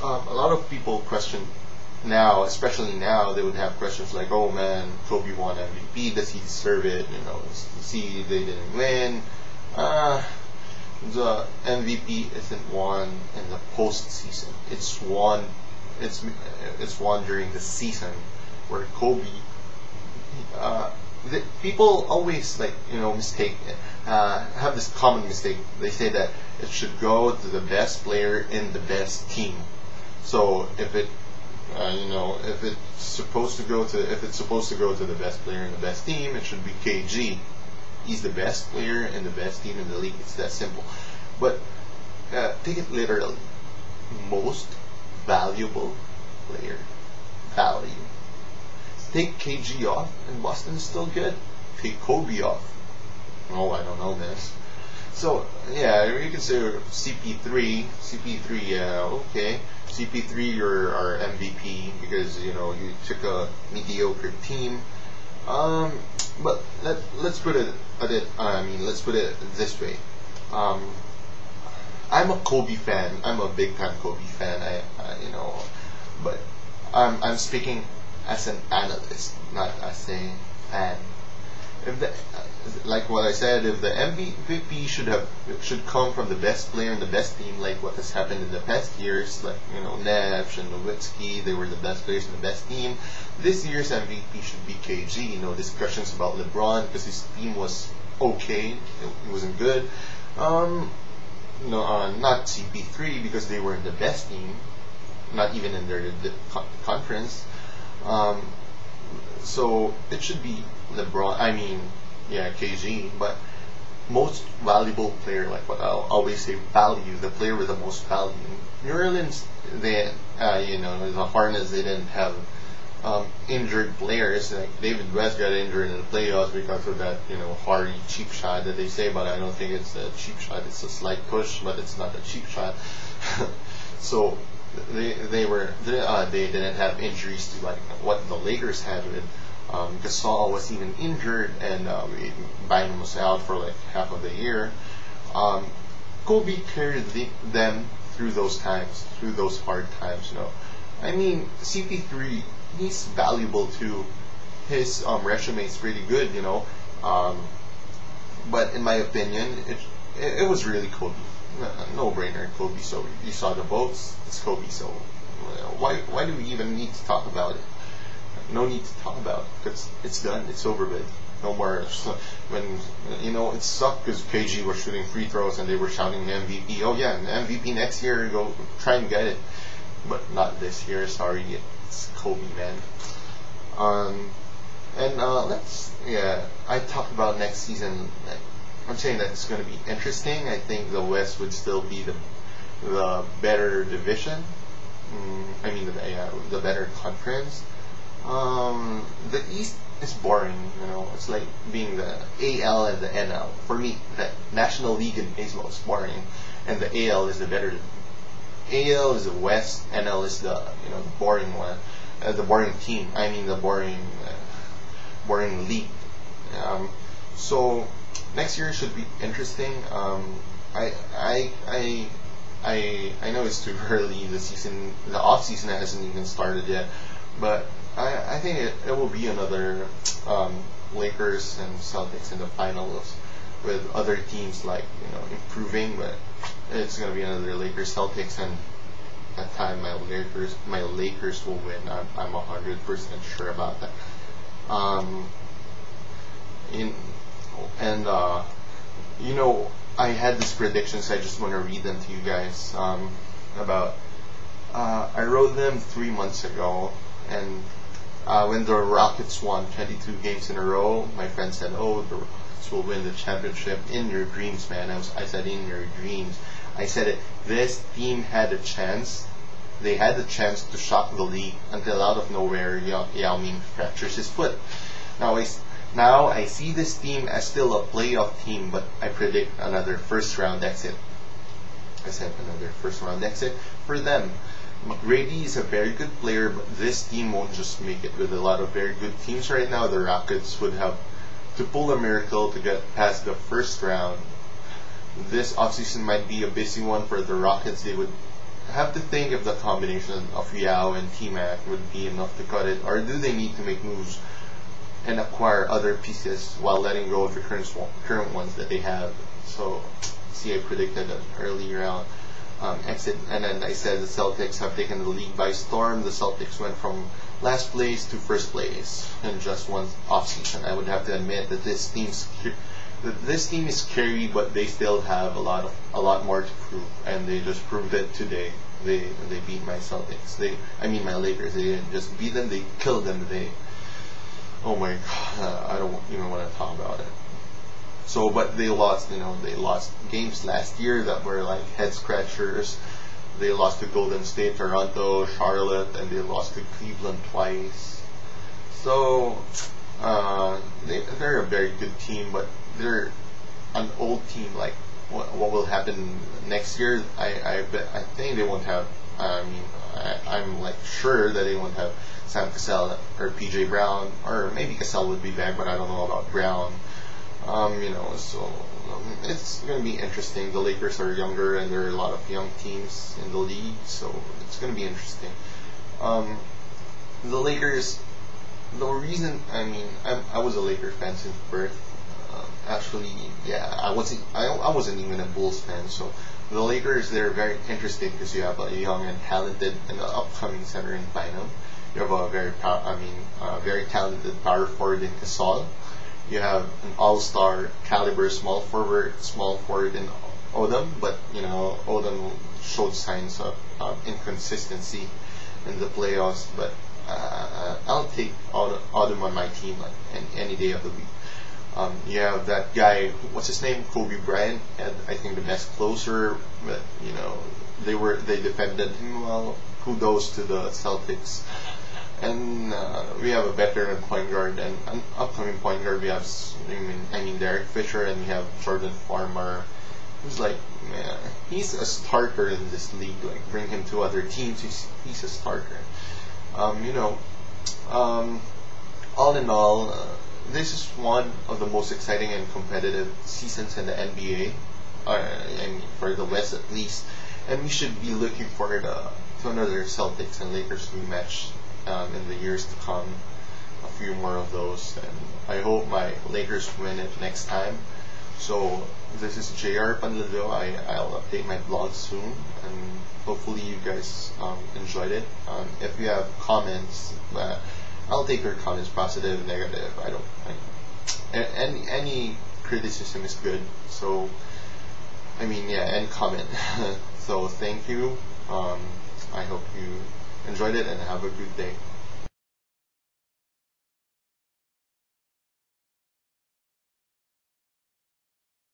A lot of people question now, especially now, they would have questions like, "Oh man, Kobe won MVP. Does he deserve it? You know, see, they didn't win." The MVP isn't won in the postseason. It's won. It's won during the season, where Kobe. People always mistake have this common mistake. They say that it should go to the best player in the best team. So if it's supposed to go to the best player in the best team, it should be KG. He's the best player in the best team in the league. It's that simple. But take it literally. Most valuable player. Value. Take KG off and Boston is still good. Take Kobe off. Oh, I don't know this. So yeah, you can say CP3. Yeah, okay. CP3, you're our MVP because you took a mediocre team. But let's put it this way. I'm a Kobe fan. I'm a big time Kobe fan. But I'm speaking as an analyst, not as a fan. Like what I said, if the MVP should come from the best player in the best team, like what has happened in the past years, like Nash and Nowitzki, they were the best players in the best team. This year's MVP should be KG. Discussions about LeBron because his team was okay, it wasn't good. Not CP3 because they were in the best team, not even in their conference. So it should be LeBron. KG. But most valuable player, like what I'll always say, value. The player with the most value. New Orleans, the Hornets, they didn't have injured players. Like David West got injured in the playoffs because of that Hardy cheap shot that they say, but I don't think it's a cheap shot. It's a slight push, but it's not a cheap shot. So they didn't have injuries to like what the Lakers had with Gasol was even injured, and Bynum was out for like half of the year. Kobe carried them through those times, through those hard times. CP3, he's valuable too. His resume is pretty good, but in my opinion, it was really Kobe. No brainer, Kobe. So you saw the votes, it's Kobe. So why do we even need to talk about it? No need to talk about it because it's done. It's over with. No more. When it sucked because KG was shooting free throws and they were shouting MVP. Oh yeah, MVP next year. Go try and get it, but not this year. Sorry, it's Kobe, man. I talked about next season. I'm saying that it's going to be interesting. I think the West would still be the better division. The better conference. The East is boring. It's like being the AL and the NL. For me, the National League in baseball is boring, and the AL is the better. AL is the West. NL is the the boring one, the boring team. The boring league. So next year should be interesting. I know it's too early. The off season hasn't even started yet, but I think it will be another Lakers and Celtics in the finals with other teams like improving, but it's gonna be another Lakers Celtics, and that time my Lakers will win. I'm 100% sure about that. I had these predictions. I just want to read them to you guys. I wrote them 3 months ago, and when the Rockets won 22 games in a row, my friend said, "Oh, the Rockets will win the championship." In your dreams, man. I said, in your dreams. I said it. This team had a chance. They had the chance to shock the league until out of nowhere, Yao Ming fractures his foot. Now I see this team as still a playoff team, but I predict another first round exit. I said another first round exit for them. McGrady is a very good player, but this team won't just make it. With a lot of very good teams right now, the Rockets would have to pull a miracle to get past the first round. This offseason might be a busy one for the Rockets. They would have to think if the combination of Yao and T-Mac would be enough to cut it, or do they need to make moves and acquire other pieces while letting go of the current ones that they have. So, see, I predicted an early round exit, and then I said the Celtics have taken the league by storm. The Celtics went from last place to first place in just one offseason. I would have to admit that this team is scary, but they still have a lot more to prove, and they just proved it today. They beat my Celtics. My Lakers. They didn't just beat them; they killed them today. Oh my God, I don't even want to talk about it. So, but they lost, they lost games last year that were like head scratchers. They lost to Golden State, Toronto, Charlotte, and they lost to Cleveland twice. So, they're a very good team, but they're an old team. Like, what will happen next year? I think they won't have. I'm like sure that they won't have Sam Cassell or PJ Brown, or maybe Cassell would be back, but I don't know about Brown. So it's going to be interesting. The Lakers are younger, and there are a lot of young teams in the league, so it's going to be interesting. The Lakers, the reason, I was a Lakers fan since birth. Actually, yeah, I wasn't even a Bulls fan, so the Lakers, they're very interesting because you have a young and talented and upcoming center in Bynum. You have a very talented power forward in Gasol. You have an all-star caliber small forward in Odom, but Odom showed signs of inconsistency in the playoffs. But I'll take Odom on my team any day of the week. You have that guy, what's his name, Kobe Bryant, and I think the best closer. But they defended him well. Kudos to the Celtics. And we have a veteran point guard and an upcoming point guard. We have, Derek Fisher, and we have Jordan Farmer, who's like, man, he's a starter in this league. Like, bring him to other teams, he's a starter. All in all, this is one of the most exciting and competitive seasons in the NBA. For the West at least, and we should be looking forward to another Celtics and Lakers rematch. In the years to come, a few more of those, and I hope my Lakers win it next time. So this is JR Panlado. I'll update my blog soon, and hopefully you guys enjoyed it. If you have comments, I'll take your comments, positive, negative. Any criticism is good. So any comment. So thank you. I hope you enjoyed it, and have a good day.